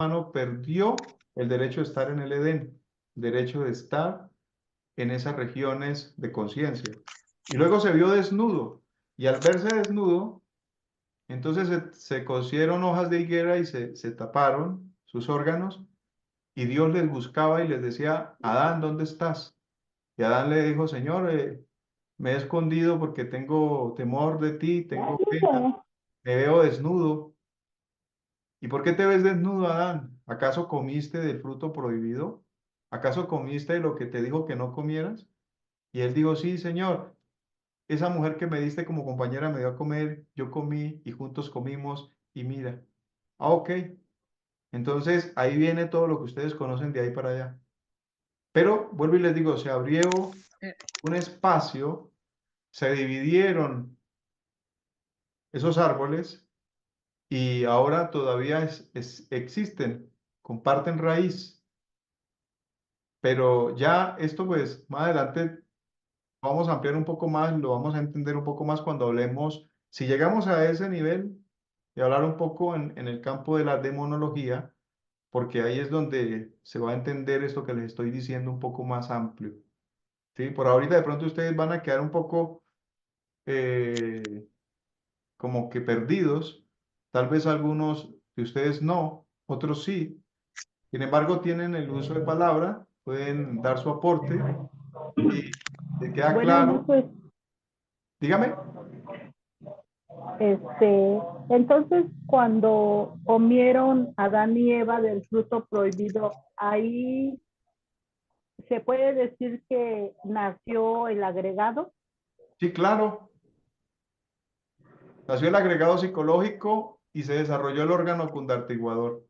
humano perdió el derecho de estar en el Edén, el derecho de estar en esas regiones de conciencia. Y luego se vio desnudo, y al verse desnudo, entonces se cosieron hojas de higuera y se taparon sus órganos, y Dios les buscaba y les decía, Adán, ¿dónde estás? Y Adán le dijo, Señor, me he escondido porque tengo temor de ti, tengo pena, me veo desnudo. ¿Y por qué te ves desnudo, Adán? ¿Acaso comiste del fruto prohibido? ¿Acaso comiste de lo que te dijo que no comieras? Y él dijo, sí, Señor, esa mujer que me diste como compañera me dio a comer, yo comí y juntos comimos y mira. Ah, ok. Entonces ahí viene todo lo que ustedes conocen de ahí para allá. Pero vuelvo y les digo, se abrió un espacio, se dividieron esos árboles y ahora todavía existen, comparten raíz. Pero ya esto pues más adelante vamos a ampliar un poco más, lo vamos a entender un poco más cuando hablemos, si llegamos a ese nivel de hablar un poco en el campo de la demonología, porque ahí es donde se va a entender esto que les estoy diciendo un poco más amplio. ¿Sí? Por ahorita de pronto ustedes van a quedar un poco eh, como que perdidos, tal vez algunos de ustedes no, otros sí. Sin embargo, tienen el uso de palabra, pueden dar su aporte y te queda Bueno, claro. pues, Dígame. entonces cuando comieron Adán y Eva del fruto prohibido, ahí se puede decir que nació el agregado. Sí, claro. Nació el agregado psicológico y se desarrolló el órgano condartiguador.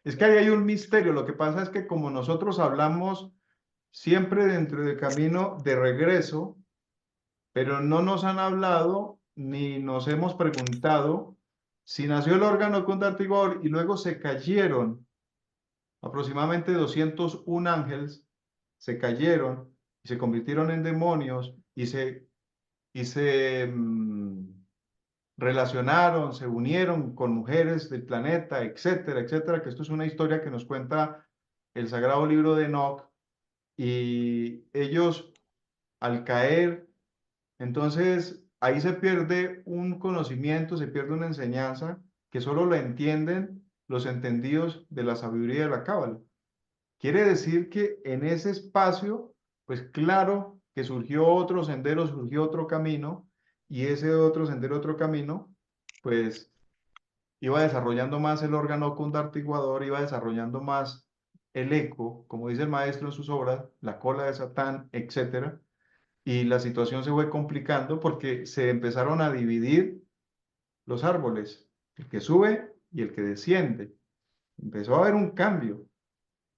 Es que ahí hay un misterio. Lo que pasa es que como nosotros hablamos siempre dentro del camino de regreso, pero no nos han hablado ni nos hemos preguntado si nació el órgano condartiguador y luego se cayeron aproximadamente 201 ángeles, se cayeron y se convirtieron en demonios y se relacionaron, se unieron con mujeres del planeta, etcétera, etcétera, que esto es una historia que nos cuenta el sagrado libro de Enoch, y ellos al caer, entonces ahí se pierde un conocimiento, se pierde una enseñanza que solo la entienden los entendidos de la sabiduría de la Cábala. Quiere decir que en ese espacio, pues claro que surgió otro sendero, surgió otro camino, y ese otro sendero, otro camino, pues iba desarrollando más el órgano condartiguador, iba desarrollando más el eco, como dice el maestro en sus obras, la cola de Satán, etcétera, y la situación se fue complicando porque se empezaron a dividir los árboles, el que sube y el que desciende. Empezó a haber un cambio.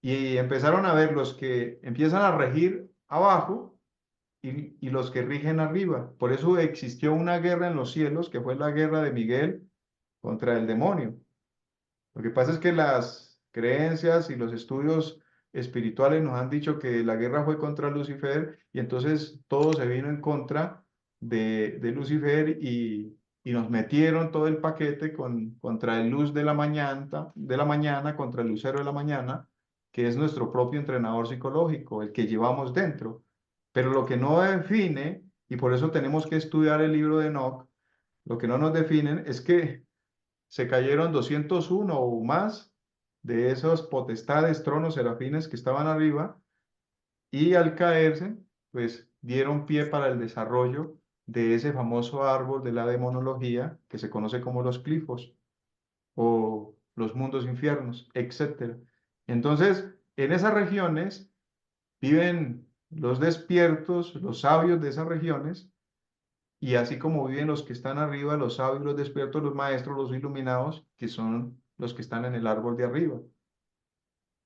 Y empezaron a ver los que empiezan a regir abajo y los que rigen arriba. Por eso existió una guerra en los cielos, que fue la guerra de Miguel contra el demonio. Lo que pasa es que las creencias y los estudios espirituales nos han dicho que la guerra fue contra Lucifer y entonces todo se vino en contra de Lucifer y nos metieron todo el paquete contra el luz de la mañana, contra el lucero de la mañana, que es nuestro propio entrenador psicológico, el que llevamos dentro. Pero lo que no define, y por eso tenemos que estudiar el libro de Enoch, lo que no nos definen es que se cayeron 201 o más de esos potestades, tronos, serafines que estaban arriba, y al caerse, pues dieron pie para el desarrollo de ese famoso árbol de la demonología que se conoce como los glifos o los mundos infiernos, etcétera. Entonces, en esas regiones viven los despiertos, los sabios de esas regiones, y así como viven los que están arriba, los sabios, los despiertos, los maestros, los iluminados, que son los que están en el árbol de arriba.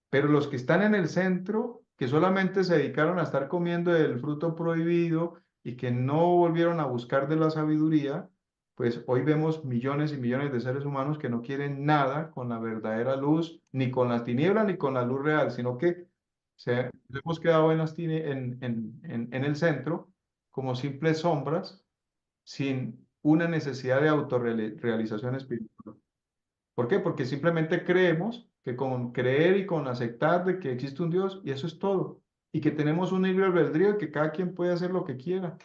Pero los que están en el centro, que solamente se dedicaron a estar comiendo el fruto prohibido y que no volvieron a buscar de la sabiduría, pues hoy vemos millones y millones de seres humanos que no quieren nada con la verdadera luz, ni con las tinieblas, ni con la luz real, sino que nos hemos quedado en el centro como simples sombras sin una necesidad de autorrealización espiritual. ¿Por qué? Porque simplemente creemos que con creer y con aceptar de que existe un Dios, y eso es todo. Y que tenemos un libre albedrío y que cada quien puede hacer lo que quiera.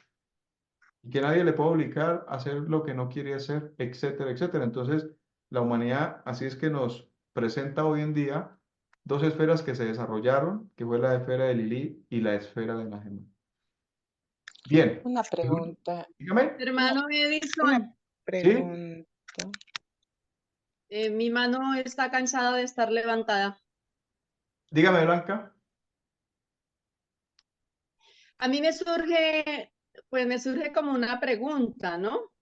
Y que nadie le puede obligar a hacer lo que no quiere hacer, etcétera, etcétera. Entonces, la humanidad así es que nos presenta hoy en día dos esferas que se desarrollaron, que fue la esfera de Lilith y la esfera de Najem. Bien, Una pregunta, dígame, Hermano una Edison, ¿sí? pregunta. mi mano está cansada de estar levantada. Dígame, Blanca. A mí me surge como una pregunta, ¿no?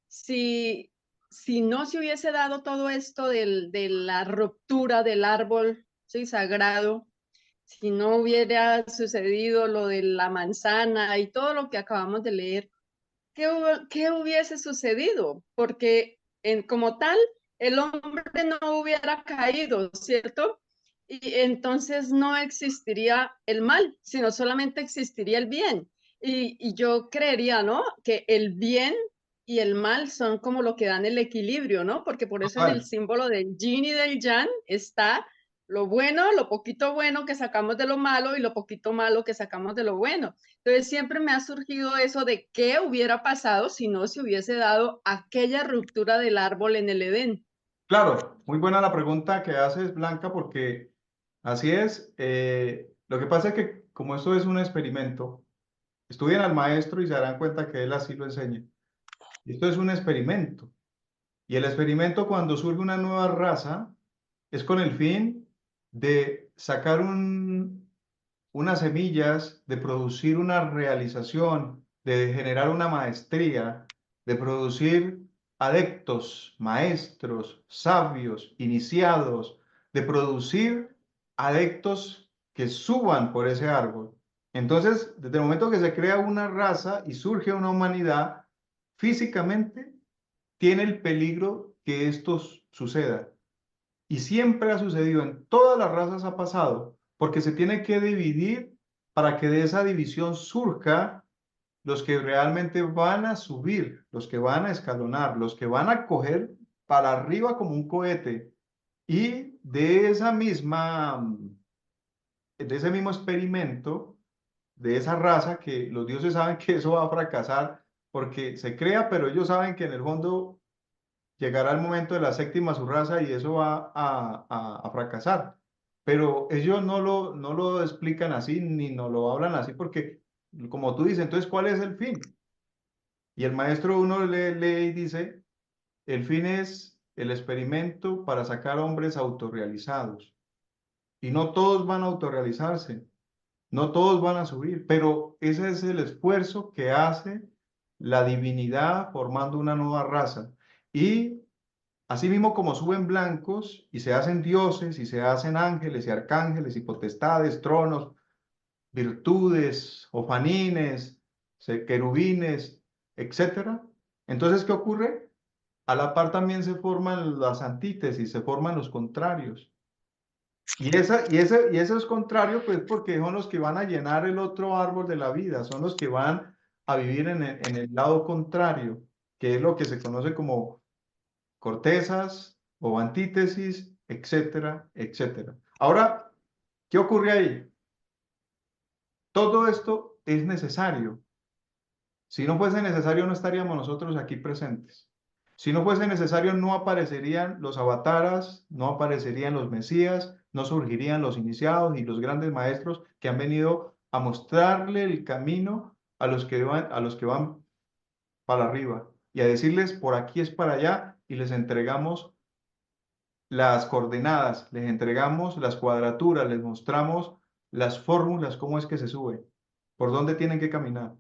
Si, si no se hubiese dado todo esto de la ruptura del árbol, sí, sagrado, si no hubiera sucedido lo de la manzana y todo lo que acabamos de leer, ¿qué hubiese sucedido? Porque como tal, el hombre no hubiera caído, ¿cierto? Y entonces no existiría el mal, sino solamente existiría el bien. Y yo creería, ¿no? Que el bien y el mal son como lo que dan el equilibrio, ¿no? Porque por eso en el Total. símbolo del yin y del yang está lo bueno, lo poquito bueno que sacamos de lo malo y lo poquito malo que sacamos de lo bueno. Entonces siempre me ha surgido eso de qué hubiera pasado si no se hubiese dado aquella ruptura del árbol en el Edén. Claro, muy buena la pregunta que haces, Blanca, porque así es. Lo que pasa es que como esto es un experimento, estudien al maestro y se darán cuenta que él así lo enseña. Esto es un experimento. Y el experimento cuando surge una nueva raza es con el fin de sacar unas semillas, de producir una realización, de generar una maestría, de producir adeptos, maestros, sabios, iniciados, de producir adeptos que suban por ese árbol. Entonces, desde el momento que se crea una raza y surge una humanidad, físicamente tiene el peligro que esto suceda. Y siempre ha sucedido, en todas las razas ha pasado, porque se tiene que dividir para que de esa división surja los que realmente van a subir, los que van a escalonar, los que van a coger para arriba como un cohete. Y de ese mismo experimento, de esa raza, que los dioses saben que eso va a fracasar, porque se crea, pero ellos saben que en el fondo llegará el momento de la séptima subraza y eso va a fracasar. Pero ellos no lo explican así ni no lo hablan así porque, como tú dices, entonces, ¿cuál es el fin? Y el maestro uno lee y dice, el fin es el experimento para sacar hombres autorrealizados. Y no todos van a autorrealizarse, no todos van a subir, pero ese es el esfuerzo que hace la divinidad formando una nueva raza. Y asimismo como suben blancos y se hacen dioses y se hacen ángeles y arcángeles y potestades, tronos, virtudes, ofanines, querubines, etcétera. Entonces, ¿qué ocurre? A la par también se forman las antítesis, se forman los contrarios. Y esos contrarios, pues porque son los que van a llenar el otro árbol de la vida, son los que van a vivir en el lado contrario, que es lo que se conoce como cortezas o antítesis, etcétera, etcétera. Ahora, ¿qué ocurre ahí? Todo esto es necesario. Si no fuese necesario, no estaríamos nosotros aquí presentes. Si no fuese necesario, no aparecerían los avataras, no aparecerían los mesías, no surgirían los iniciados y los grandes maestros que han venido a mostrarle el camino a los que van para arriba y a decirles por aquí es para allá y les entregamos las coordenadas, les entregamos las cuadraturas, les mostramos las fórmulas, cómo es que se sube, por dónde tienen que caminar.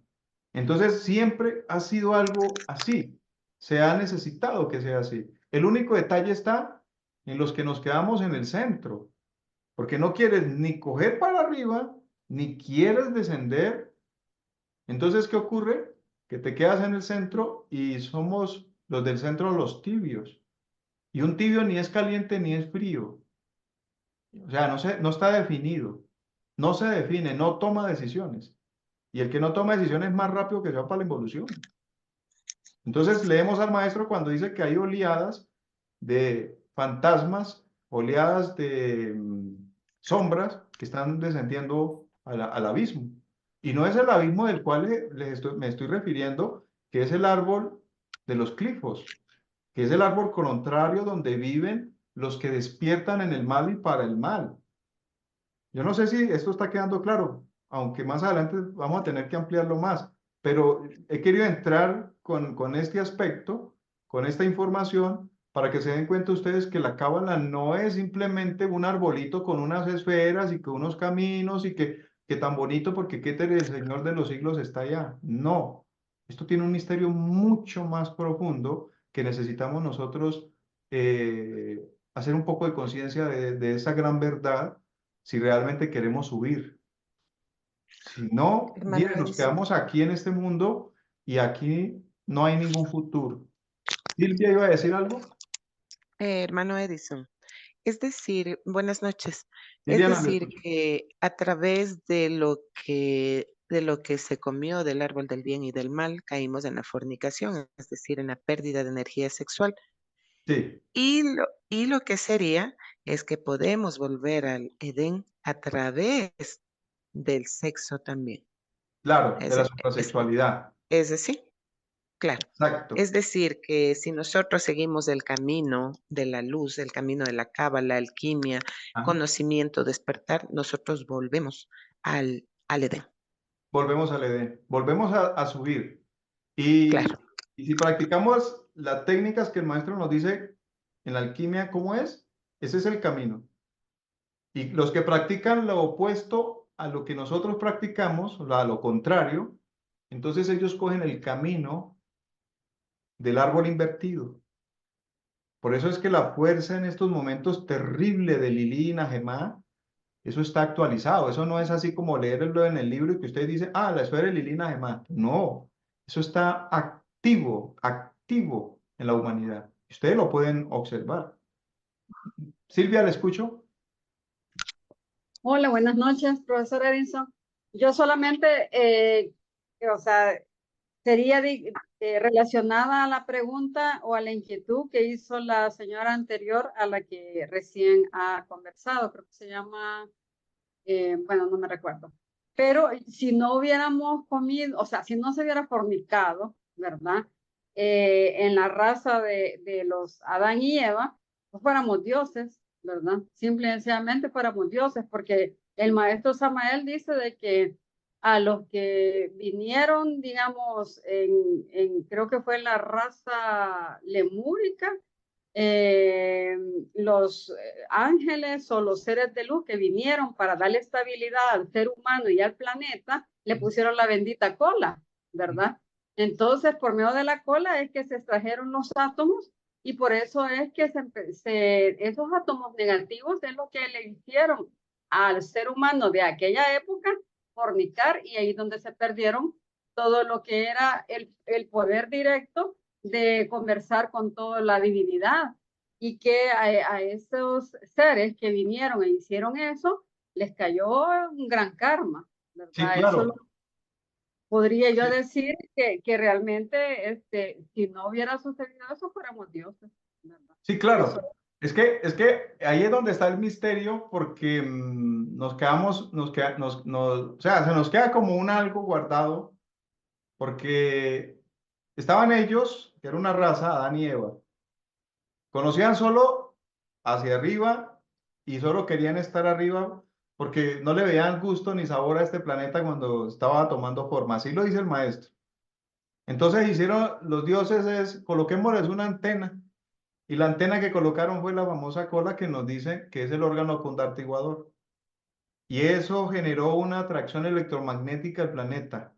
Entonces, siempre ha sido algo así, se ha necesitado que sea así. El único detalle está en los que nos quedamos en el centro, porque no quieres ni coger para arriba, ni quieres descender. Entonces, ¿qué ocurre? Que te quedas en el centro y somos los del centro los tibios. Y un tibio ni es caliente ni es frío. O sea, no está definido. No se define, no toma decisiones. Y el que no toma decisiones es más rápido que se va para la involución. Entonces leemos al maestro cuando dice que hay oleadas de fantasmas oleadas de sombras que están descendiendo al abismo. Y no es el abismo del cual me estoy refiriendo, que es el árbol de los clifos, que es el árbol contrario donde viven los que despiertan en el mal y para el mal. Yo no sé si esto está quedando claro, aunque más adelante vamos a tener que ampliarlo más, pero he querido entrar con este aspecto, con esta información, para que se den cuenta ustedes que la cábala no es simplemente un arbolito con unas esferas y con unos caminos y que tan bonito porque Keter, el Señor de los siglos, está allá. No, esto tiene un misterio mucho más profundo que necesitamos nosotros hacer un poco de conciencia de esa gran verdad si realmente queremos subir. Si no, Hermano miren, nos Edison. quedamos aquí en este mundo y aquí no hay ningún futuro. Silvia iba a decir algo. Hermano Edison. Es decir, buenas noches. Es Liliana, le decir, escucho. que a través de lo que se comió del árbol del bien y del mal, caímos en la fornicación, es decir, en la pérdida de energía sexual. Sí, Y lo que sería es que podemos volver al Edén a través del sexo también. claro, de Es, la es, suprasexualidad. es decir, claro. Exacto. Es decir, que si nosotros seguimos el camino de la luz, el camino de la cábala, alquimia, Ajá. conocimiento, despertar, nosotros volvemos al Edén. Volvemos al Edén, volvemos a subir. Y, Claro, y si practicamos las técnicas que el maestro nos dice en la alquimia, ¿cómo es? Ese es el camino. Y los que practican lo opuesto a lo que nosotros practicamos, o sea, a lo contrario, entonces ellos cogen el camino del árbol invertido. Por eso es que la fuerza en estos momentos terrible de Lili y Najemá, eso está actualizado. Eso no es así como leerlo en el libro y que usted dice, ah, la esfera de Lili y Najemá. No, eso está activo, activo en la humanidad. Ustedes lo pueden observar. Silvia, ¿le escucho? Hola, buenas noches, profesor Edison. Yo solamente, o sea, sería relacionada a la pregunta o a la inquietud que hizo la señora anterior a la que recién ha conversado. Creo que se llama, bueno, no me recuerdo. Pero si no hubiéramos comido, o sea, si no se hubiera fornicado, ¿verdad? En la raza de los Adán y Eva, pues fuéramos dioses, ¿verdad? Simple y sencillamente fuéramos dioses, porque el maestro Samael dice de que a los que vinieron, digamos, creo que fue la raza lemúrica, los ángeles o los seres de luz que vinieron para darle estabilidad al ser humano y al planeta, le pusieron la bendita cola, ¿verdad? Entonces, por medio de la cola es que se extrajeron los átomos y por eso es que esos átomos negativos es lo que le hicieron al ser humano de aquella época fornicar y ahí donde se perdieron todo lo que era el poder directo de conversar con toda la divinidad y que a esos seres que vinieron e hicieron eso, les cayó un gran karma, Sí, ¿verdad? Eso claro. podría yo Sí, decir que realmente, si no hubiera sucedido eso, fuéramos dioses, ¿verdad? sí, Eso. claro. Es que ahí es donde está el misterio porque nos quedamos, o sea, se nos queda como un algo guardado porque estaban ellos, que era una raza, Adán y Eva, conocían solo hacia arriba y solo querían estar arriba porque no le veían gusto ni sabor a este planeta cuando estaba tomando forma. Así lo dice el maestro. Entonces hicieron los dioses coloquémosles una antena. Y la antena que colocaron fue la famosa cola que nos dice que es el órgano condartiguador. Y eso generó una atracción electromagnética al planeta.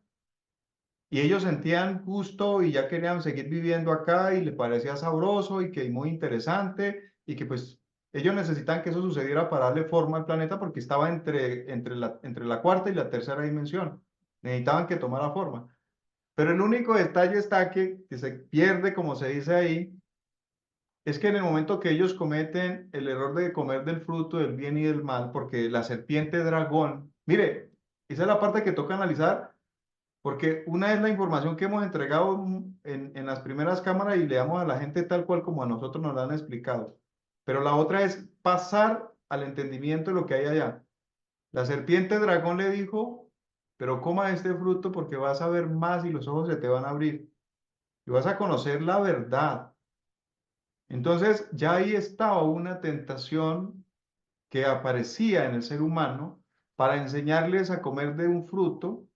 Y ellos sentían gusto y ya querían seguir viviendo acá y le parecía sabroso y que muy interesante y que pues ellos necesitan que eso sucediera para darle forma al planeta porque estaba entre la cuarta y la tercera dimensión. Necesitaban que tomara forma. Pero el único detalle está que se pierde, como se dice ahí, es que en el momento que ellos cometen el error de comer del fruto del bien y del mal, porque la serpiente dragón, mire, esa es la parte que toca analizar, porque una es la información que hemos entregado en las primeras cámaras y le damos a la gente tal cual como a nosotros nos la han explicado. pero la otra es pasar al entendimiento de lo que hay allá. La serpiente dragón le dijo, pero coma este fruto porque vas a ver más y los ojos se te van a abrir y vas a conocer la verdad. Entonces ya ahí estaba una tentación que aparecía en el ser humano para enseñarles a comer de un fruto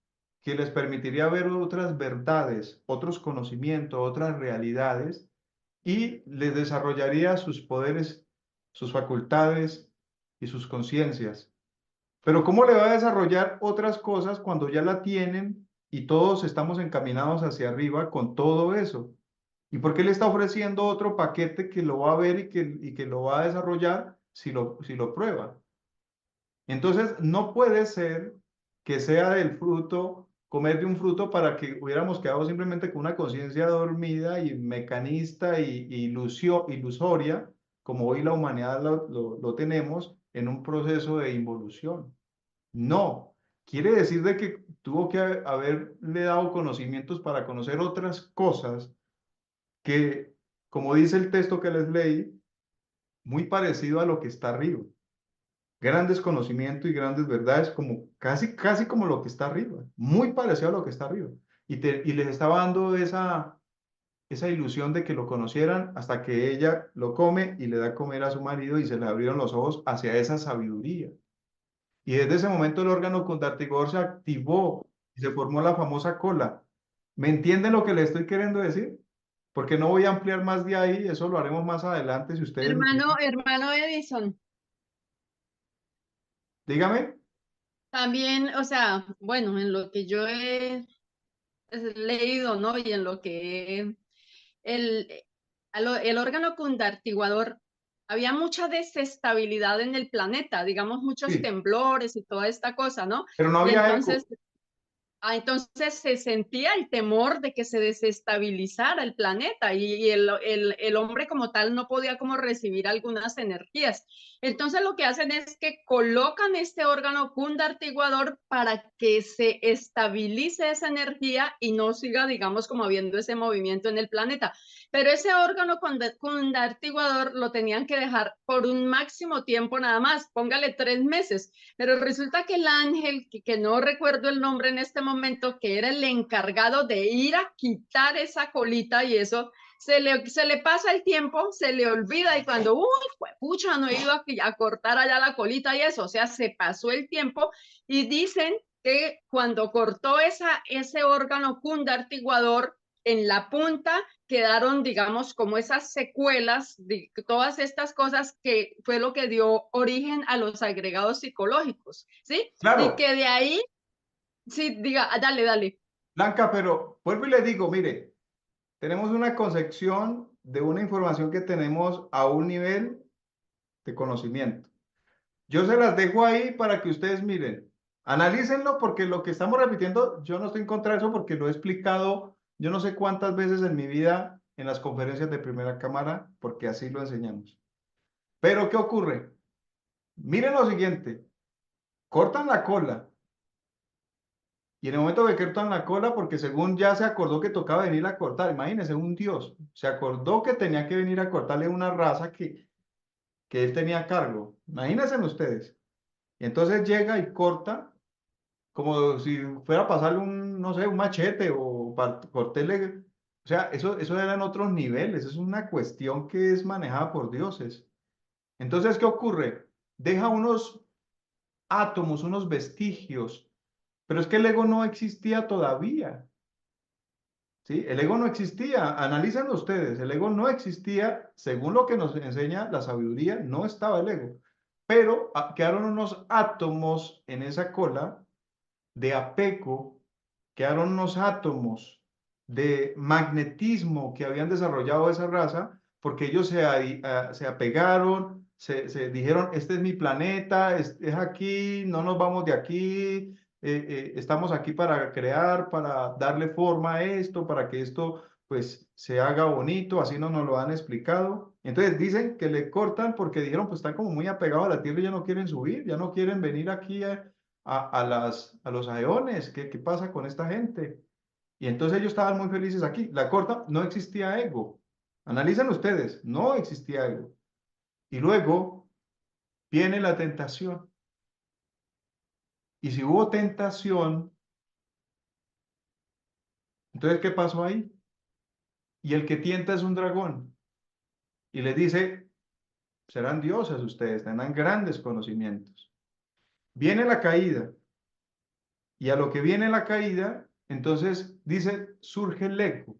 que les permitiría ver otras verdades, otros conocimientos, otras realidades y les desarrollaría sus poderes, sus facultades y sus conciencias. Pero ¿cómo le va a desarrollar otras cosas cuando ya la tienen y todos estamos encaminados hacia arriba con todo eso? ¿Y por qué le está ofreciendo otro paquete que lo va a ver y que lo va a desarrollar si lo prueba? Entonces, no puede ser que sea del fruto, comer de un fruto para que hubiéramos quedado simplemente con una conciencia dormida y mecanista y ilusoria, como hoy la humanidad lo tenemos, en un proceso de involución. No, quiere decir de que tuvo que haberle dado conocimientos para conocer otras cosas que, como dice el texto que les leí, muy parecido a lo que está arriba. Grandes conocimientos y grandes verdades, como casi como lo que está arriba, muy parecido a lo que está arriba. Y les estaba dando esa ilusión de que lo conocieran hasta que ella lo come y le da a comer a su marido y se le abrieron los ojos hacia esa sabiduría. Y desde ese momento el órgano condartigador se activó y se formó la famosa cola. ¿Me entienden lo que le estoy queriendo decir? Porque no voy a ampliar más de ahí, eso lo haremos más adelante si ustedes... Hermano Edison, Dígame. también, o sea, bueno, en lo que yo he leído, ¿no? Y en lo que el, el órgano condartiguador, había mucha desestabilidad en el planeta, digamos, muchos Sí, temblores y toda esta cosa, ¿no? pero no Y había entonces eco. entonces se sentía el temor de que se desestabilizara el planeta y el hombre como tal no podía como recibir algunas energías. Entonces lo que hacen es que colocan este órgano cundartiguador para que se estabilice esa energía y no siga, digamos, como habiendo ese movimiento en el planeta. Pero ese órgano cundartiguador lo tenían que dejar por un máximo tiempo nada más, póngale 3 meses. Pero resulta que el ángel, que no recuerdo el nombre en este momento, que era el encargado de ir a quitar esa colita y eso, se le pasa el tiempo, se le olvida y cuando, pucha, no iba a cortar allá la colita y eso, o sea, se pasó el tiempo y dicen que cuando cortó ese órgano cundartiguador en la punta, quedaron, digamos, como esas secuelas de todas estas cosas que fue lo que dio origen a los agregados psicológicos, ¿sí? Y Claro, que de ahí, sí, diga, dale. Blanca, pero vuelvo y le digo, mire, tenemos una concepción de una información que tenemos a un nivel de conocimiento. Yo se las dejo ahí para que ustedes miren. Analícenlo porque lo que estamos repitiendo, yo no estoy en contra de eso porque lo he explicado yo no sé cuántas veces en mi vida en las conferencias de primera cámara, porque así lo enseñamos. Pero ¿qué ocurre? Miren lo siguiente, cortan la cola y en el momento que cortan la cola, porque según ya se acordó que tocaba venir a cortar, imagínense un dios, se acordó que tenía que venir a cortarle una raza que él tenía a cargo. Imagínense ustedes. Y entonces llega y corta como si fuera a pasarle un, no sé, un machete o para cortarle. O sea, eso eran otros niveles, es una cuestión que es manejada por dioses. Entonces, ¿qué ocurre? Deja unos átomos, unos vestigios, pero es que el ego no existía todavía. ¿Sí? El ego no existía, analícenlo ustedes, el ego no existía, según lo que nos enseña la sabiduría, no estaba el ego, pero quedaron unos átomos en esa cola de apego, quedaron unos átomos de magnetismo que habían desarrollado esa raza, porque ellos se apegaron, se dijeron, este es mi planeta, es aquí, no nos vamos de aquí, estamos aquí para crear, para darle forma a esto, para que esto pues se haga bonito, así no nos lo han explicado. Entonces dicen que le cortan porque dijeron, pues están como muy apegados a la tierra y ya no quieren subir, ya no quieren venir aquí a los aeones. ¿Qué pasa con esta gente? Y entonces ellos estaban muy felices aquí. La corta, no existía ego. Analicen ustedes, no existía ego. Y luego viene la tentación. Y si hubo tentación, entonces, ¿qué pasó ahí? Y el que tienta es un dragón. Y les dice, serán dioses ustedes, tendrán grandes conocimientos. Viene la caída. Y a lo que viene la caída, entonces dice, surge el ego.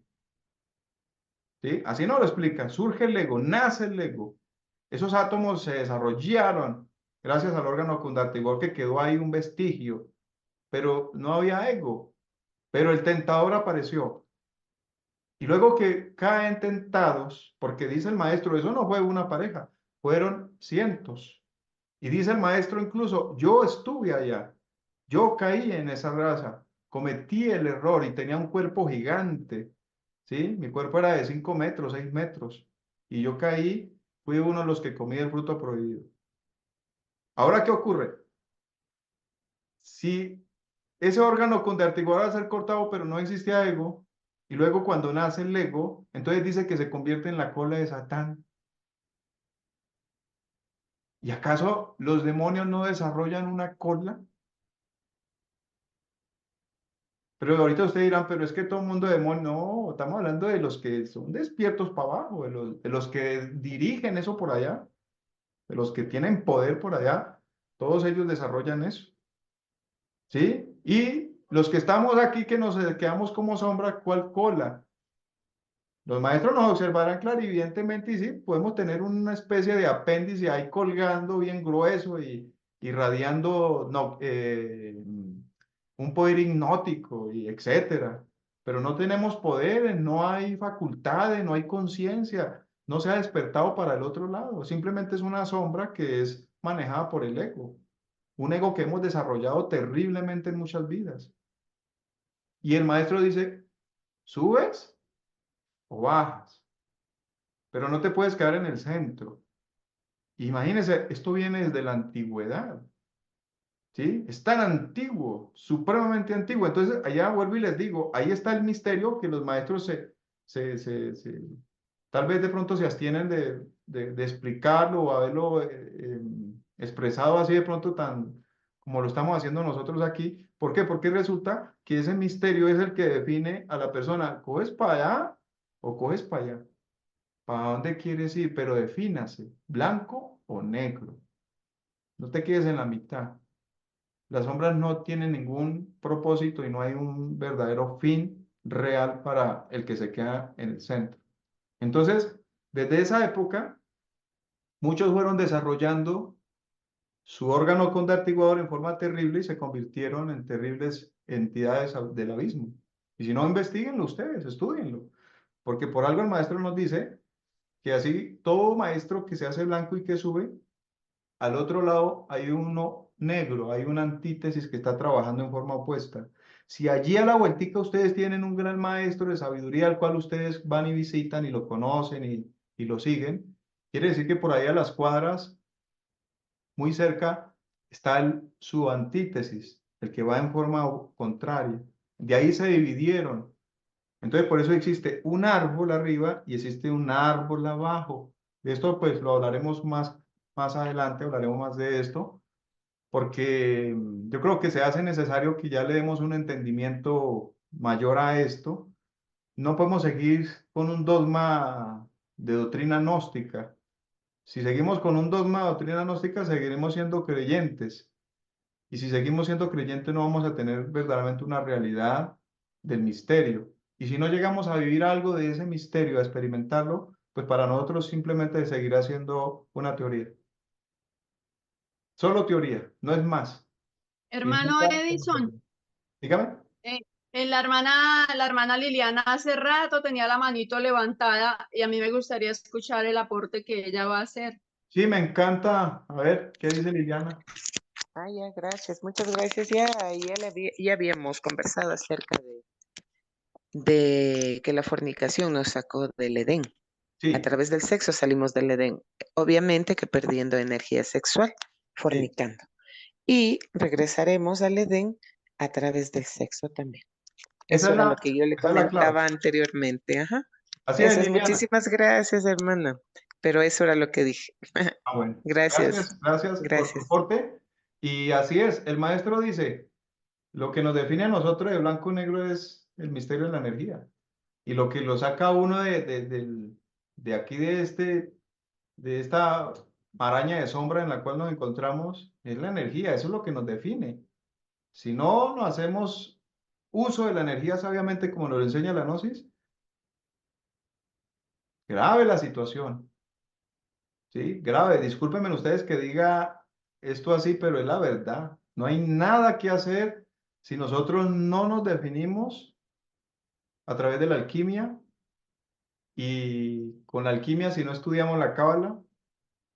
¿Sí? Así no lo explica, surge el ego, nace el ego. Esos átomos se desarrollaron gracias al órgano conductivo que quedó ahí un vestigio, pero no había ego. Pero el tentador apareció. Y luego que caen tentados, porque dice el maestro, eso no fue una pareja, fueron cientos. Y dice el maestro incluso, yo estuve allá, yo caí en esa raza, cometí el error y tenía un cuerpo gigante, ¿sí? Mi cuerpo era de 5 metros, 6 metros, y yo caí, fui uno de los que comí el fruto prohibido. Ahora, ¿qué ocurre? Si ese órgano conductivo va a ser cortado, pero no existía ego, y luego cuando nace el ego, entonces dice que se convierte en la cola de Satán. ¿Y acaso los demonios no desarrollan una cola? Pero ahorita ustedes dirán, pero es que todo el mundo demonio, no, estamos hablando de los que son despiertos para abajo, de los que dirigen eso por allá, de los que tienen poder por allá, todos ellos desarrollan eso, ¿sí? Y los que estamos aquí que nos quedamos como sombra, ¿cuál cola? Los maestros nos observarán clarividentemente y sí, podemos tener una especie de apéndice ahí colgando bien grueso y irradiando no, un poder hipnótico y etcétera. Pero no tenemos poderes, no hay facultades, no hay conciencia, no se ha despertado para el otro lado. Simplemente es una sombra que es manejada por el ego. Un ego que hemos desarrollado terriblemente en muchas vidas. Y el maestro dice, ¿subes o bajas? Pero no te puedes quedar en el centro. Imagínense, esto viene desde la antigüedad, ¿sí? Es tan antiguo, supremamente antiguo. Entonces, allá vuelvo y les digo, ahí está el misterio que los maestros tal vez de pronto se abstienen de explicarlo o haberlo expresado así de pronto tan como lo estamos haciendo nosotros aquí. ¿Por qué? Porque resulta que ese misterio es el que define a la persona, ¿coges para allá o coges para allá? ¿Para dónde quieres ir? Pero defínase, blanco o negro. No te quedes en la mitad. Las sombras no tienen ningún propósito y no hay un verdadero fin real para el que se queda en el centro. Entonces, desde esa época, muchos fueron desarrollando su órgano conductivador en forma terrible y se convirtieron en terribles entidades del abismo. Y si no, investiguenlo ustedes, estudienlo. Porque por algo el maestro nos dice que así todo maestro que se hace blanco y que sube, al otro lado hay uno negro, hay una antítesis que está trabajando en forma opuesta. Si allí a la vueltica ustedes tienen un gran maestro de sabiduría al cual ustedes van y visitan y lo conocen y lo siguen, quiere decir que por ahí a las cuadras, muy cerca, está su antítesis, el que va en forma contraria. De ahí se dividieron. Entonces, por eso existe un árbol arriba y existe un árbol abajo. De esto, pues, lo hablaremos más adelante, hablaremos más de esto, porque yo creo que se hace necesario que ya le demos un entendimiento mayor a esto. No podemos seguir con un dogma de doctrina gnóstica. Si seguimos con un dogma de doctrina gnóstica, seguiremos siendo creyentes. Y si seguimos siendo creyentes, no vamos a tener verdaderamente una realidad del misterio. Y si no llegamos a vivir algo de ese misterio, a experimentarlo, pues para nosotros simplemente seguirá siendo una teoría. Solo teoría, no es más. Y Hermano nunca Edison, dígame. eh, la hermana Liliana hace rato tenía la manito levantada y a mí me gustaría escuchar el aporte que ella va a hacer. Sí, me encanta. A ver, ¿qué dice Liliana? Ah, ya, gracias, muchas gracias. Ya habíamos conversado acerca de que la fornicación nos sacó del Edén. A Sí, través del sexo salimos del Edén. Obviamente que perdiendo energía sexual, sí. fornicando. Y regresaremos al Edén a través del sexo también. Esa Eso es era la, lo que yo le esa es la clave. comentaba anteriormente. Ajá. Así es, Eso es. Liliana. Muchísimas gracias, hermana. pero eso era lo que dije. Ah, bueno. Gracias, Gracias por tu gracias. aporte. Y así es, el maestro dice, lo que nos define a nosotros de blanco y negro es el misterio de la energía. Y lo que lo saca a uno de aquí, de esta maraña de sombra en la cual nos encontramos, es la energía, eso es lo que nos define. Si no hacemos uso de la energía sabiamente como nos lo enseña la Gnosis, grave la situación, ¿sí? Grave. Discúlpenme ustedes que diga esto así, pero es la verdad. No hay nada que hacer si nosotros no nos definimos a través de la alquimia, y con la alquimia, si no estudiamos la cábala,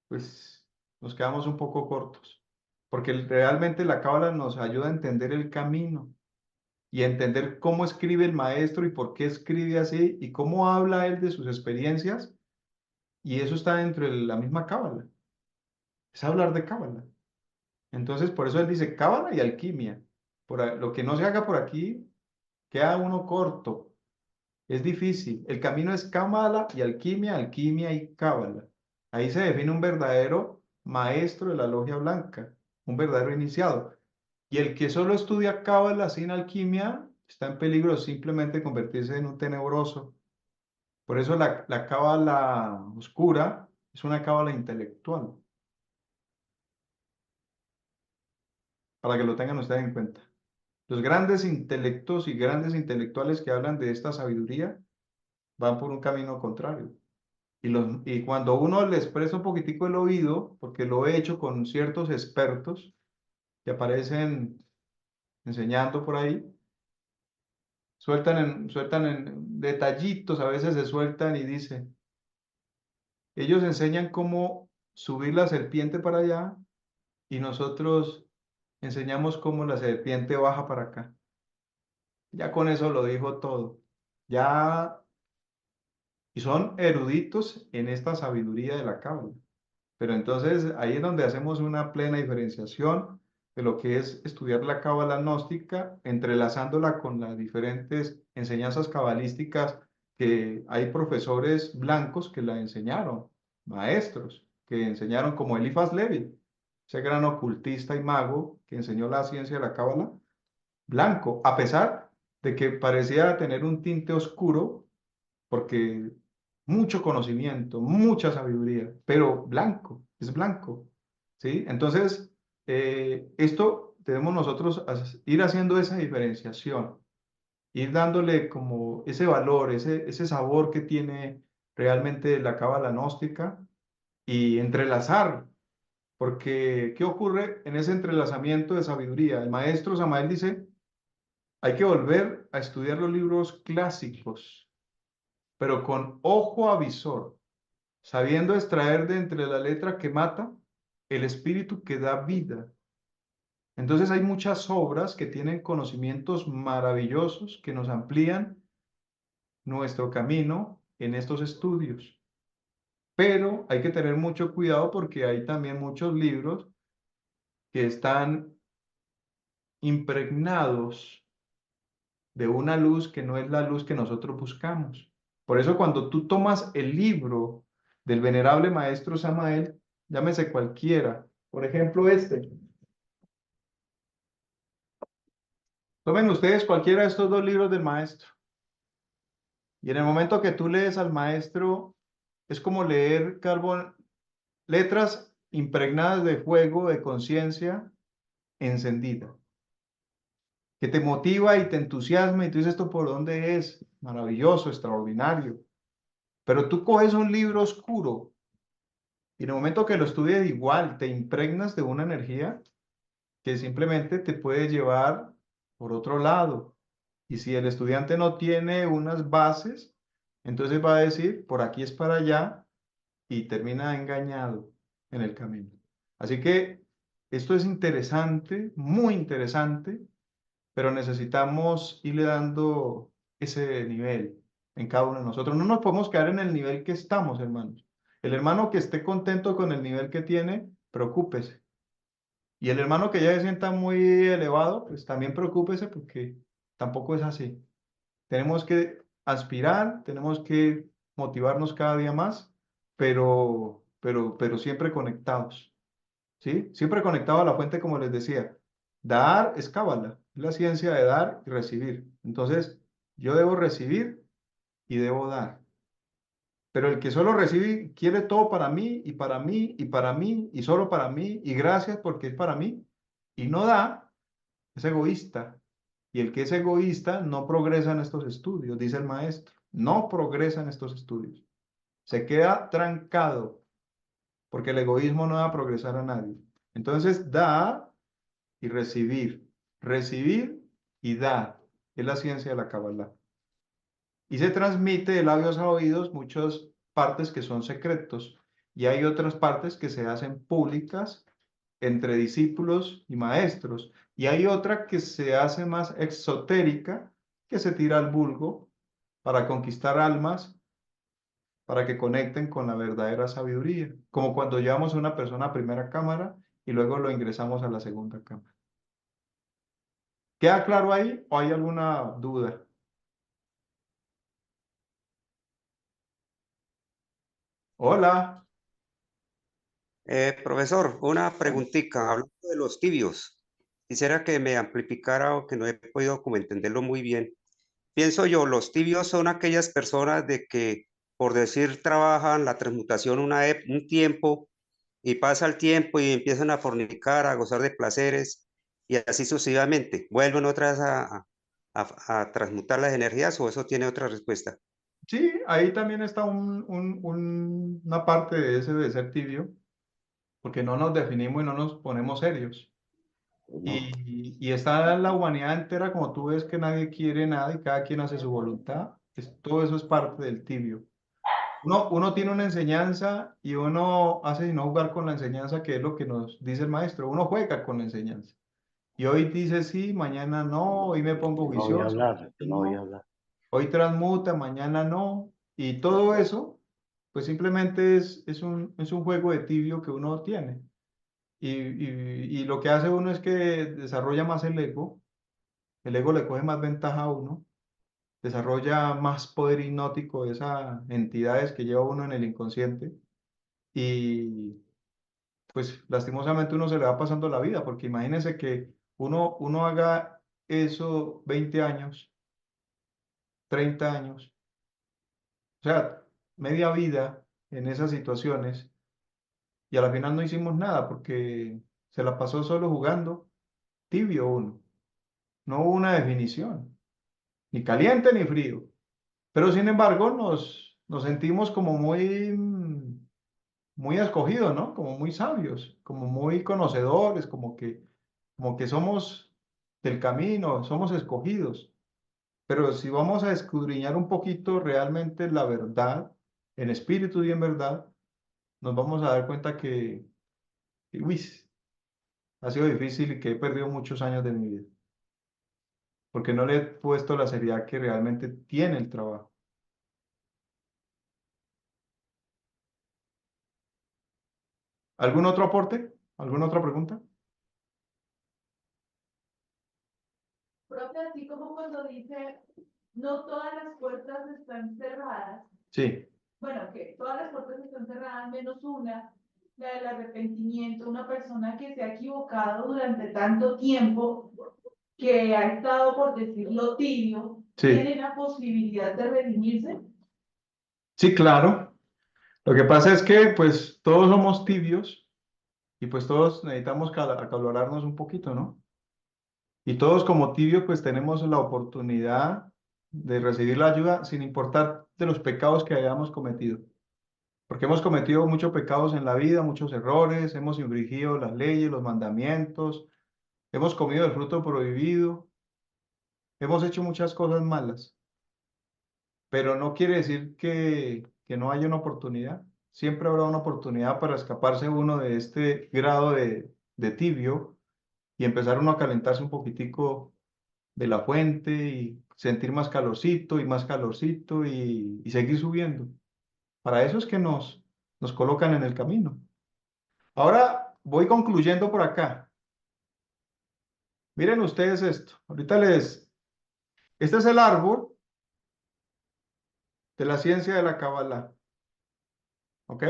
pues nos quedamos un poco cortos, porque realmente la cábala nos ayuda a entender el camino y a entender cómo escribe el maestro y por qué escribe así y cómo habla él de sus experiencias, y eso está dentro de la misma cábala, es hablar de cábala. Entonces, por eso él dice cábala y alquimia. Lo que no se haga por aquí, queda uno corto. Es difícil. El camino es cábala y alquimia, alquimia y cábala. Ahí se define un verdadero maestro de la logia blanca, un verdadero iniciado. Y el que solo estudia cábala sin alquimia está en peligro de simplemente convertirse en un tenebroso. Por eso la cábala oscura es una cábala intelectual, para que lo tengan ustedes en cuenta. Los grandes intelectos y grandes intelectuales que hablan de esta sabiduría van por un camino contrario. Y cuando uno les presta un poquitico el oído, porque lo he hecho con ciertos expertos que aparecen enseñando por ahí, sueltan en detallitos, a veces se sueltan y dicen, ellos enseñan cómo subir la serpiente para allá y nosotros enseñamos cómo la serpiente baja para acá. Ya con eso lo dijo todo. Ya, y son eruditos en esta sabiduría de la cábala. Pero entonces ahí es donde hacemos una plena diferenciación de lo que es estudiar la cábala gnóstica, entrelazándola con las diferentes enseñanzas cabalísticas, que hay profesores blancos que la enseñaron, maestros que enseñaron, como Eliphas Levi, ese gran ocultista y mago que enseñó la ciencia de la cábala, blanco, a pesar de que parecía tener un tinte oscuro, porque mucho conocimiento, mucha sabiduría, pero blanco, es blanco, ¿sí? Entonces, esto debemos nosotros ir haciendo esa diferenciación, ir dándole como ese valor, ese sabor que tiene realmente la cábala gnóstica, y entrelazar, porque ¿qué ocurre en ese entrelazamiento de sabiduría? El maestro Samael dice, hay que volver a estudiar los libros clásicos, pero con ojo avisor, sabiendo extraer de entre la letra que mata el espíritu que da vida. Entonces hay muchas obras que tienen conocimientos maravillosos que nos amplían nuestro camino en estos estudios. Pero hay que tener mucho cuidado porque hay también muchos libros que están impregnados de una luz que no es la luz que nosotros buscamos. Por eso cuando tú tomas el libro del venerable maestro Samael, llámese cualquiera, por ejemplo tomen ustedes cualquiera de estos dos libros del maestro, y en el momento que tú lees al maestro, es como leer letras impregnadas de fuego, de conciencia encendida, que te motiva y te entusiasma y tú dices, ¿esto por dónde es? Maravilloso, extraordinario. Pero tú coges un libro oscuro y en el momento que lo estudies igual, te impregnas de una energía que simplemente te puede llevar por otro lado. Y si el estudiante no tiene unas bases, entonces va a decir, por aquí es para allá, y termina engañado en el camino. Así que esto es interesante, muy interesante, pero necesitamos irle dando ese nivel en cada uno de nosotros. No nos podemos quedar en el nivel que estamos, hermanos. El hermano que esté contento con el nivel que tiene, preocúpese. Y el hermano que ya se sienta muy elevado, pues también preocúpese, porque tampoco es así. Tenemos que aspirar, tenemos que motivarnos cada día más, pero siempre conectados, ¿sí? Siempre conectados a la fuente, como les decía. Dar es cábala, es la ciencia de dar y recibir. Entonces, yo debo recibir y debo dar. Pero el que solo recibe quiere todo para mí y para mí y para mí y solo para mí y gracias porque es para mí y no da, es egoísta. Y el que es egoísta no progresa en estos estudios, dice el maestro. No progresa en estos estudios. Se queda trancado porque el egoísmo no da a progresar a nadie. Entonces, da y recibir. Recibir y dar. Es la ciencia de la Kabbalah. Y se transmite de labios a oídos muchas partes que son secretos. Y hay otras partes que se hacen públicas entre discípulos y maestros. Y hay otra que se hace más exotérica, que se tira al vulgo para conquistar almas, para que conecten con la verdadera sabiduría. Como cuando llevamos a una persona a primera cámara y luego lo ingresamos a la segunda cámara. ¿Queda claro ahí o hay alguna duda? Hola. Profesor, una preguntita, hablando de los tibios. Quisiera que me amplificara o que no he podido como entenderlo muy bien. Pienso yo, los tibios son aquellas personas de que, por decir, trabajan la transmutación un tiempo y pasa el tiempo y empiezan a fornicar, a gozar de placeres y así sucesivamente. ¿Vuelven otra vez a transmutar las energías o eso tiene otra respuesta? Sí, ahí también está una parte de ese de ser tibio, porque no nos definimos y no nos ponemos serios. Y está la humanidad entera, como tú ves, que nadie quiere nada y cada quien hace su voluntad. Todo eso es parte del tibio. Uno tiene una enseñanza y uno hace sino jugar con la enseñanza, que es lo que nos dice el maestro. Uno juega con la enseñanza. Y hoy dice sí, mañana no, hoy me pongo No voy a juicioso, hablar, no voy a no, hablar. hoy transmuta, mañana no. Y todo eso, pues simplemente es un juego de tibio que uno tiene. Y lo que hace uno es que desarrolla más el ego le coge más ventaja a uno, desarrolla más poder hipnótico de esas entidades que lleva uno en el inconsciente y pues lastimosamente uno se le va pasando la vida, porque imagínense que uno haga eso 20 años, 30 años, o sea, media vida en esas situaciones y a la final no hicimos nada porque se la pasó solo jugando, tibio uno, no hubo una definición, ni caliente ni frío. Pero sin embargo nos sentimos como muy escogidos, ¿no? Como muy sabios, como muy conocedores, como que somos del camino, somos escogidos. Pero si vamos a escudriñar un poquito realmente la verdad, en espíritu y en verdad, nos vamos a dar cuenta uy, ha sido difícil y que he perdido muchos años de mi vida, porque no le he puesto la seriedad que realmente tiene el trabajo. ¿Algún otro aporte? ¿Alguna otra pregunta? Profe, así como cuando dice, no todas las puertas están cerradas, Sí, bueno, que todas las puertas están cerradas menos una, la del arrepentimiento, una persona que se ha equivocado durante tanto tiempo, que ha estado, por decirlo, tibio, sí, ¿tiene la posibilidad de redimirse? sí, claro. Lo que pasa es que pues todos somos tibios y pues todos necesitamos acalorarnos un poquito, ¿no? Y todos como tibios pues tenemos la oportunidad de recibir la ayuda sin importar de los pecados que hayamos cometido. Porque hemos cometido muchos pecados en la vida, muchos errores, hemos infringido las leyes, los mandamientos, hemos comido el fruto prohibido, hemos hecho muchas cosas malas, pero no quiere decir que no haya una oportunidad. Siempre habrá una oportunidad para escaparse uno de este grado de tibio y empezar uno a calentarse un poquitico de la fuente y sentir más calorcito y seguir subiendo. Para eso es que nos colocan en el camino. Ahora voy concluyendo por acá. Miren ustedes esto. Este es el árbol de la ciencia de la Kabbalah. ¿Ok?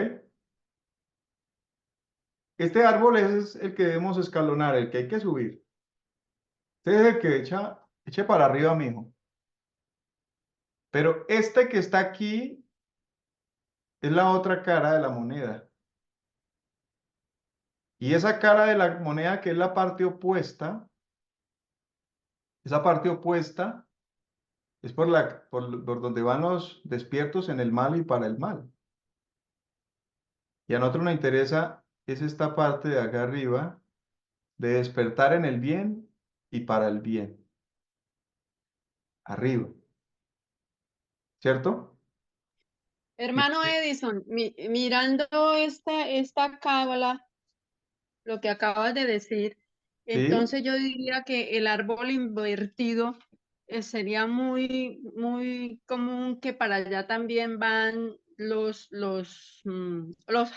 Este árbol es el que debemos escalonar, el que hay que subir. Este es el que eche para arriba, mijo. Pero este que está aquí es la otra cara de la moneda. Y esa cara de la moneda, que es la parte opuesta, esa parte opuesta es por donde van los despiertos en el mal y para el mal. Y a nosotros nos interesa es esta parte de acá arriba, de despertar en el bien y para el bien. Arriba, ¿cierto? Hermano Edison, mirando esta cábala, lo que acabas de decir, ¿Sí? entonces yo diría que el árbol invertido sería muy común que para allá también van los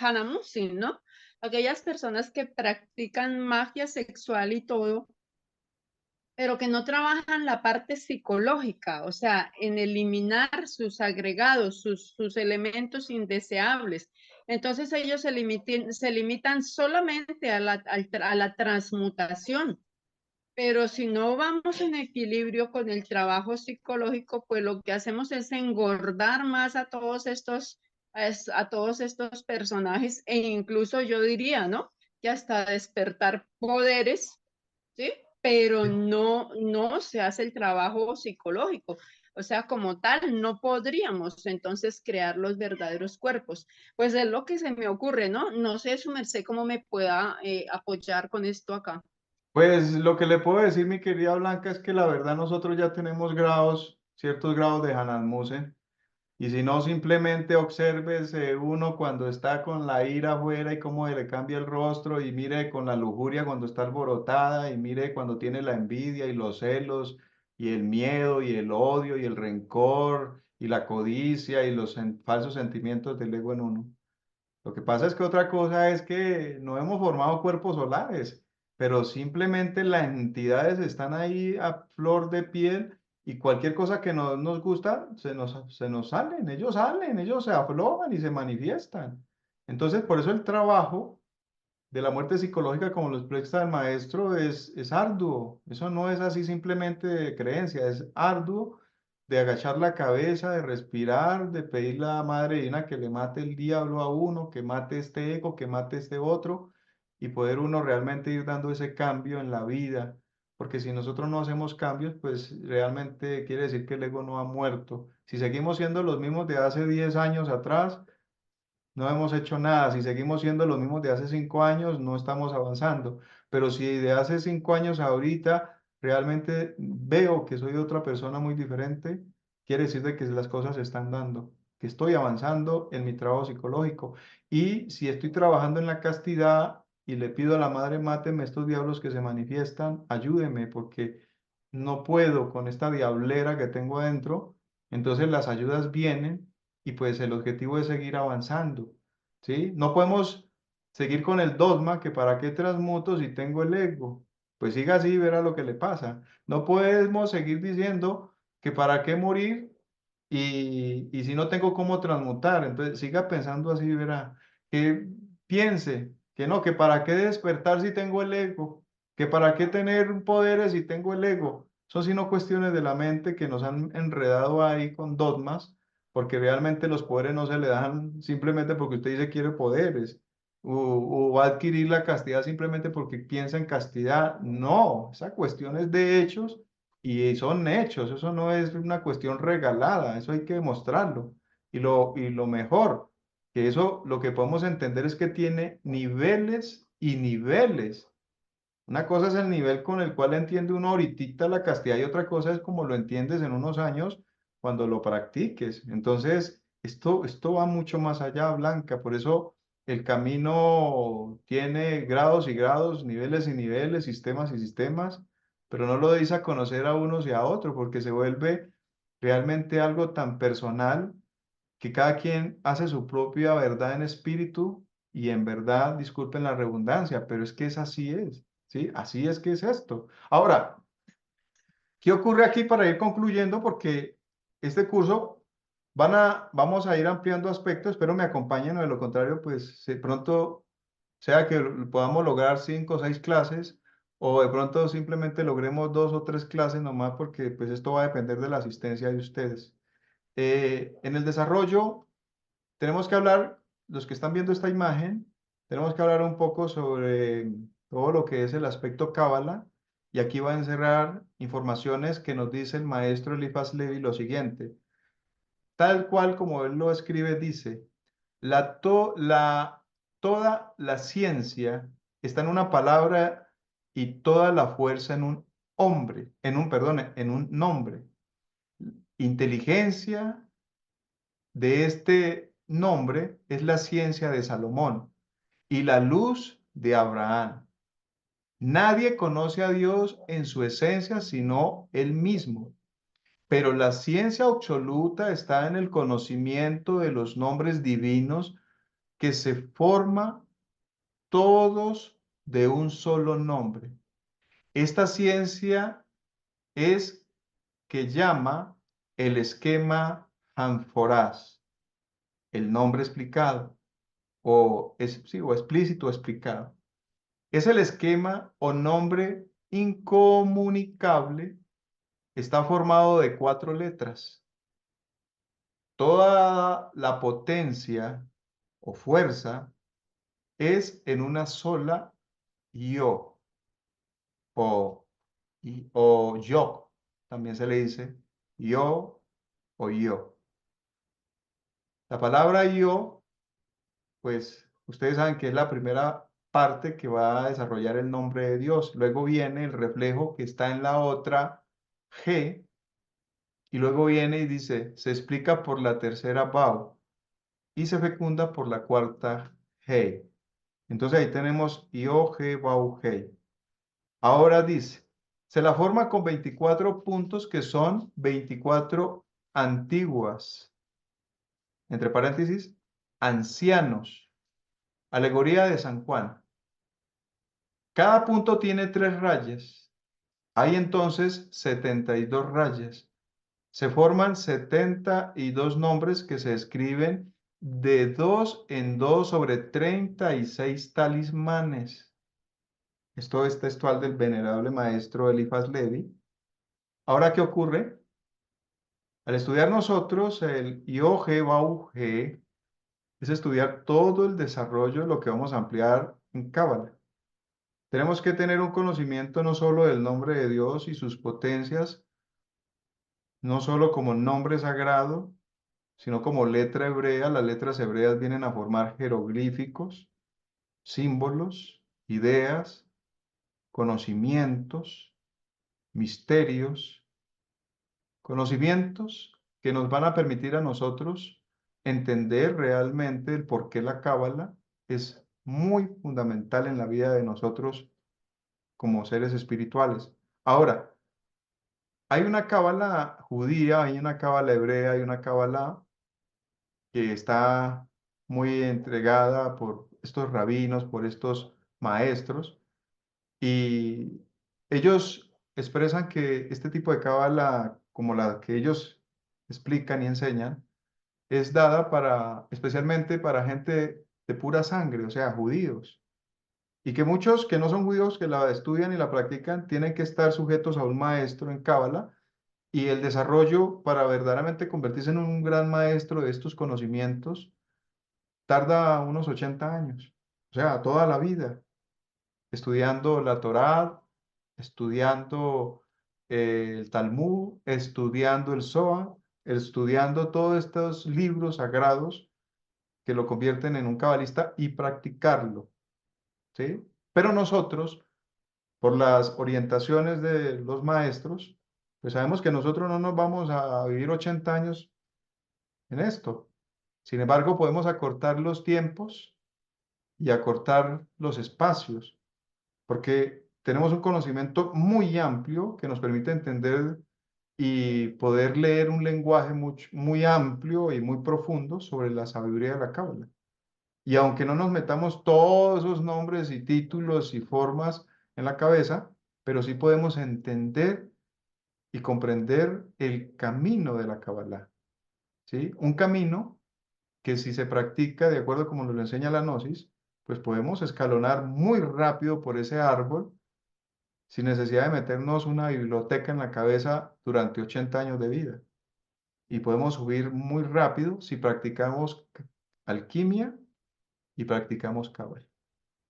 hanamusin, ¿no? Aquellas personas que practican magia sexual y todo, pero que no trabajan la parte psicológica, o sea, en eliminar sus agregados, sus elementos indeseables. Entonces ellos se limitan solamente a la transmutación, pero si no vamos en equilibrio con el trabajo psicológico, pues lo que hacemos es engordar más a todos estos personajes e incluso yo diría, ¿no? Que hasta despertar poderes, ¿sí? Pero no se hace el trabajo psicológico. O sea, como tal, no podríamos entonces crear los verdaderos cuerpos. Pues es lo que se me ocurre, ¿no? No sé, su merced, cómo me pueda apoyar con esto acá. Pues lo que le puedo decir, mi querida Blanca, es que la verdad nosotros ya tenemos grados, ciertos grados de Hananmusen, y si no, simplemente obsérvese uno cuando está con la ira afuera y cómo le cambia el rostro, y mire con la lujuria cuando está alborotada, y mire cuando tiene la envidia y los celos, y el miedo, y el odio, y el rencor, y la codicia, y los falsos sentimientos del ego en uno. Lo que pasa es que otra cosa es que no hemos formado cuerpos solares, pero simplemente las entidades están ahí a flor de piel y cualquier cosa que no nos gusta se nos salen, ellos se afloran y se manifiestan. Entonces, por eso el trabajo de la muerte psicológica, como lo expresa el maestro, es arduo. Eso no es así simplemente de creencia, es arduo de agachar la cabeza, de respirar, de pedir a la Madre Divina que le mate el diablo a uno, que mate este ego, que mate este otro, y poder uno realmente ir dando ese cambio en la vida. Porque si nosotros no hacemos cambios, pues realmente quiere decir que el ego no ha muerto. Si seguimos siendo los mismos de hace 10 años atrás, no hemos hecho nada. Si seguimos siendo los mismos de hace 5 años, no estamos avanzando. Pero si de hace 5 años a ahorita realmente veo que soy otra persona muy diferente, quiere decir de que las cosas se están dando, que estoy avanzando en mi trabajo psicológico. Y si estoy trabajando en la castidad y le pido a la Madre, máteme estos diablos que se manifiestan, ayúdeme, porque no puedo con esta diablera que tengo adentro. Entonces las ayudas vienen y pues el objetivo es seguir avanzando, ¿sí? No podemos seguir con el dogma que para qué transmuto si tengo el ego. Pues siga así y verá lo que le pasa. No podemos seguir diciendo que para qué morir y si no tengo cómo transmutar. Entonces siga pensando así y verá. Que piense que no, que para qué despertar si tengo el ego, que para qué tener poderes si tengo el ego. Son sino cuestiones de la mente que nos han enredado ahí con dogmas porque realmente los poderes no se le dan simplemente porque usted dice quiere poderes, o va a adquirir la castidad simplemente porque piensa en castidad. No, esa cuestión es de hechos y son hechos, eso no es una cuestión regalada, eso hay que demostrarlo. Y lo mejor, que eso lo que podemos entender es que tiene niveles y niveles. Una cosa es el nivel con el cual entiende uno ahorita la castidad y otra cosa es como lo entiendes en unos años cuando lo practiques. Entonces, esto va mucho más allá, Blanca. Por eso el camino tiene grados y grados, niveles y niveles, sistemas y sistemas, pero no lo dice a conocer a unos y a otros porque se vuelve realmente algo tan personal que cada quien hace su propia verdad en espíritu y en verdad, disculpen la redundancia, pero es que es así es, ¿sí? Así es que es esto. Ahora, ¿qué ocurre aquí para ir concluyendo? Porque este curso vamos a ir ampliando aspectos, espero me acompañen, o de lo contrario, pues pronto sea que podamos lograr 5 o 6 clases, o de pronto simplemente logremos 2 o 3 clases nomás, porque pues esto va a depender de la asistencia de ustedes. En el desarrollo tenemos que hablar, los que están viendo esta imagen, tenemos que hablar un poco sobre todo lo que es el aspecto cábala, y aquí va a encerrar informaciones que nos dice el maestro Eliphas Levi lo siguiente. Tal cual como él lo escribe, dice, toda la ciencia está en una palabra y toda la fuerza en un hombre, en un nombre. Inteligencia de este nombre es la ciencia de Salomón y la luz de Abraham. Nadie conoce a Dios en su esencia sino él mismo. Pero la ciencia absoluta está en el conocimiento de los nombres divinos que se forma todos de un solo nombre. Esta ciencia es que llama el esquema Hanforás, el nombre explicado, o explícito explicado. Es el esquema o nombre incomunicable, está formado de 4 letras. Toda la potencia o fuerza es en una sola yo o yo. También se le dice yo o yo. La palabra yo, pues ustedes saben que es la primera parte que va a desarrollar el nombre de Dios. Luego viene el reflejo que está en la otra G. Y luego viene y dice, se explica por la tercera Bau y se fecunda por la cuarta G. Entonces ahí tenemos Io, G, Bau, G. Ahora dice, se la forma con 24 puntos que son 24 antiguas, entre paréntesis, ancianos, alegoría de San Juan. Cada punto tiene 3 rayas. Hay entonces 72 rayas. Se forman 72 nombres que se escriben de 2 en 2 sobre 36 talismanes. Esto es textual del venerable maestro Eliphas Levi. Ahora, ¿qué ocurre? Al estudiar nosotros el IOG, BAUG, es estudiar todo el desarrollo de lo que vamos a ampliar en Cábala. Tenemos que tener un conocimiento no solo del nombre de Dios y sus potencias, no solo como nombre sagrado, sino como letra hebrea. Las letras hebreas vienen a formar jeroglíficos, símbolos, ideas, conocimientos, misterios, conocimientos que nos van a permitir a nosotros entender realmente el por qué la Cábala es muy fundamental en la vida de nosotros como seres espirituales. Ahora, hay una Cábala judía, hay una Cábala hebrea, hay una Cábala que está muy entregada por estos rabinos, por estos maestros, y ellos expresan que este tipo de cábala, como la que ellos explican y enseñan, es dada especialmente para gente de pura sangre, o sea, judíos. Y que muchos que no son judíos, que la estudian y la practican, tienen que estar sujetos a un maestro en cábala, y el desarrollo para verdaderamente convertirse en un gran maestro de estos conocimientos tarda unos 80 años, o sea, toda la vida estudiando la Torá, estudiando el Talmud, estudiando el Zohar, estudiando todos estos libros sagrados que lo convierten en un cabalista y practicarlo, ¿sí? Pero nosotros, por las orientaciones de los maestros, pues sabemos que nosotros no nos vamos a vivir 80 años en esto. Sin embargo, podemos acortar los tiempos y acortar los espacios, porque tenemos un conocimiento muy amplio que nos permite entender y poder leer un lenguaje muy amplio y muy profundo sobre la sabiduría de la Cábala. Y aunque no nos metamos todos esos nombres y títulos y formas en la cabeza, pero sí podemos entender y comprender el camino de la Cábala. ¿sí? Un camino que si se practica de acuerdo como nos lo enseña la Gnosis, pues podemos escalonar muy rápido por ese árbol sin necesidad de meternos una biblioteca en la cabeza durante 80 años de vida. Y podemos subir muy rápido si practicamos alquimia y practicamos cábala.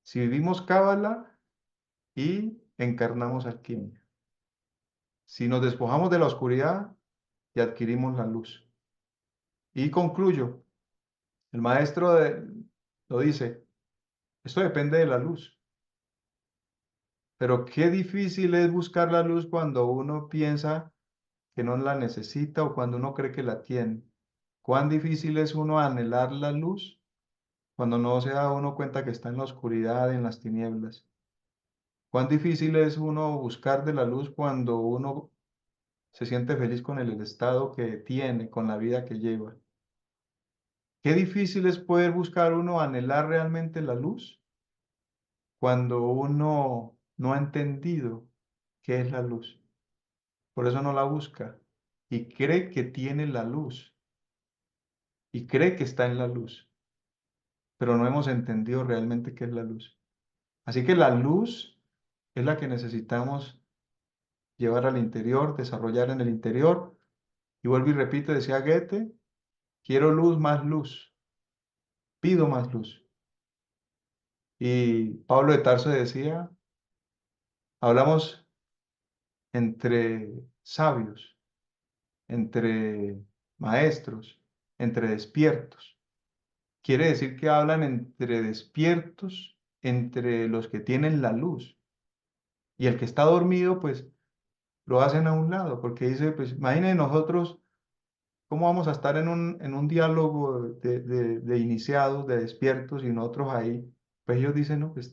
Si vivimos cábala y encarnamos alquimia. Si nos despojamos de la oscuridad y adquirimos la luz. Y concluyo, el maestro lo dice, esto depende de la luz. Pero qué difícil es buscar la luz cuando uno piensa que no la necesita o cuando uno cree que la tiene. Cuán difícil es uno anhelar la luz cuando no se da uno cuenta que está en la oscuridad, en las tinieblas. Cuán difícil es uno buscar de la luz cuando uno se siente feliz con el estado que tiene, con la vida que lleva. Qué difícil es poder buscar uno anhelar realmente la luz cuando uno no ha entendido qué es la luz. Por eso no la busca y cree que tiene la luz y cree que está en la luz, pero no hemos entendido realmente qué es la luz. Así que la luz es la que necesitamos llevar al interior, desarrollar en el interior. Y vuelvo y repito, decía Goethe, quiero luz, más luz, pido más luz. Y Pablo de Tarso decía, hablamos entre sabios, entre maestros, entre despiertos. Quiere decir que hablan entre despiertos, entre los que tienen la luz. Y el que está dormido, pues lo hacen a un lado, porque dice, pues imaginen nosotros cómo vamos a estar en un diálogo de iniciados, de despiertos, y nosotros ahí. Pues ellos dicen, no, pues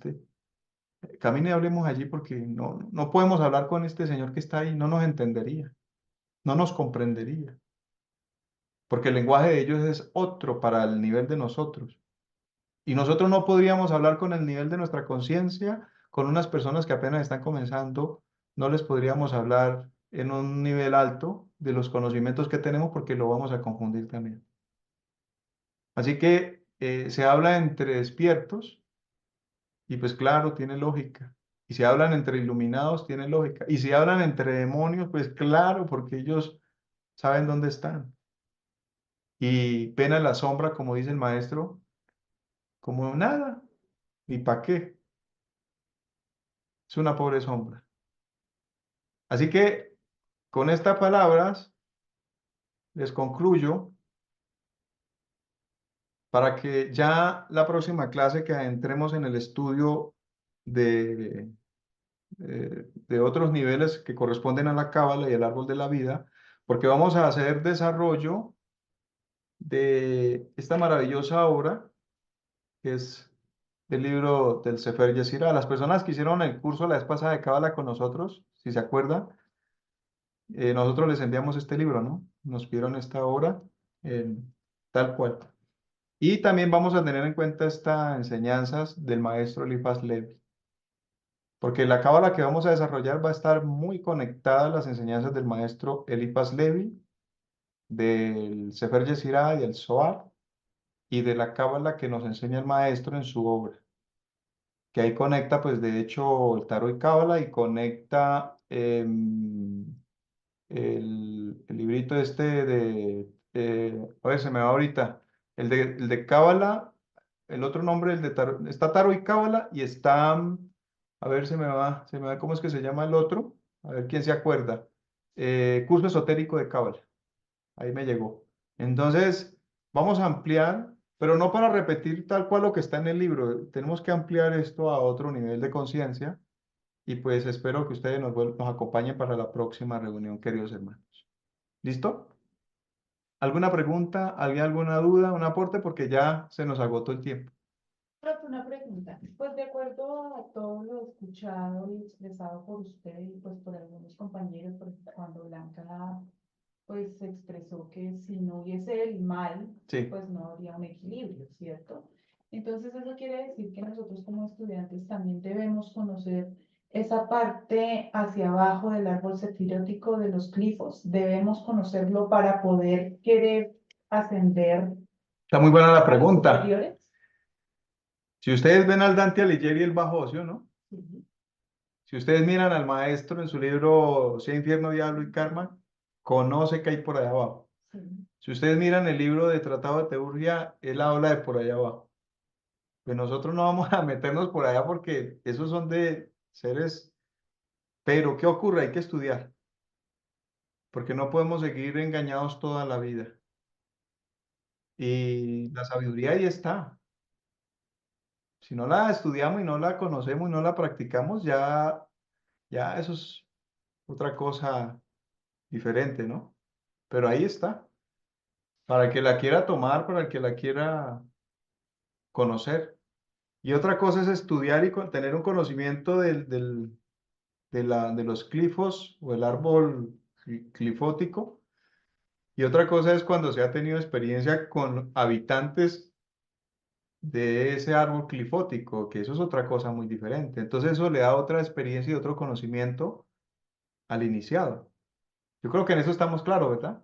camine y hablemos allí porque no podemos hablar con este señor que está ahí, no nos entendería, no nos comprendería, porque el lenguaje de ellos es otro para el nivel de nosotros. Y nosotros no podríamos hablar con el nivel de nuestra conciencia, con unas personas que apenas están comenzando, no les podríamos hablar en un nivel alto de los conocimientos que tenemos porque lo vamos a confundir también. Así que se habla entre despiertos y pues claro, tiene lógica. Y si hablan entre iluminados, tiene lógica. Y si hablan entre demonios, pues claro, porque ellos saben dónde están. Y pena en la sombra, como dice el maestro, como nada, ni para qué. Es una pobre sombra. Así que con estas palabras les concluyo para que ya la próxima clase que entremos en el estudio de otros niveles que corresponden a la cábala y el árbol de la vida, porque vamos a hacer desarrollo de esta maravillosa obra que es el libro del Sefer Yetzirah. Las personas que hicieron el curso la vez pasada de cábala con nosotros, si se acuerdan, nosotros les enviamos este libro, ¿no? Nos pidieron esta obra tal cual. Y también vamos a tener en cuenta estas enseñanzas del maestro Eliphas Levi, porque la cábala que vamos a desarrollar va a estar muy conectada a las enseñanzas del maestro Eliphas Levi, del Sefer Yetzirah y del Zohar, y de la cábala que nos enseña el maestro en su obra, que ahí conecta, pues de hecho, el tarot y cábala y conecta el librito este a ver, se me va ahorita, el de cábala, el otro nombre, el de tarot, está tarot y cábala y está, a ver, se me va, ¿cómo es que se llama el otro? A ver quién se acuerda. Curso esotérico de cábala, ahí me llegó. Entonces, vamos a ampliar, pero no para repetir tal cual lo que está en el libro, tenemos que ampliar esto a otro nivel de conciencia y pues espero que ustedes nos acompañen para la próxima reunión, queridos hermanos. ¿Listo? ¿Alguna pregunta? ¿Alguien alguna duda? ¿Un aporte? Porque ya se nos agotó el tiempo. Profe, una pregunta. Pues de acuerdo a todo lo escuchado y expresado por usted y pues por algunos compañeros, por ejemplo, cuando Blanca pues se expresó que si no hubiese el mal, Sí. pues no habría un equilibrio, ¿cierto? Entonces eso quiere decir que nosotros como estudiantes también debemos conocer esa parte hacia abajo del árbol sefirótico de los glifos, debemos conocerlo para poder querer ascender Está muy buena la a los pregunta. superiores? Si ustedes ven al Dante Alighieri y el Bajo Ocio, ¿no? Sí. Si ustedes miran al maestro en su libro Sea Infierno, Diablo y Karma, conoce que hay por allá abajo. Sí. Si ustedes miran el libro de Tratado de Teurgia, él habla de por allá abajo. Pues nosotros no vamos a meternos por allá porque esos son de seres. Pero, ¿qué ocurre? Hay que estudiar, porque no podemos seguir engañados toda la vida. Y la sabiduría ahí está. Si no la estudiamos y no la conocemos y no la practicamos, ya eso es otra cosa diferente, ¿no? Pero ahí está. Para el que la quiera tomar, para el que la quiera conocer. Y otra cosa es estudiar y tener un conocimiento de los clifos o el árbol clifótico. Y otra cosa es cuando se ha tenido experiencia con habitantes de ese árbol clifótico, que eso es otra cosa muy diferente. Entonces eso le da otra experiencia y otro conocimiento al iniciado. Yo creo que en eso estamos claros, ¿verdad?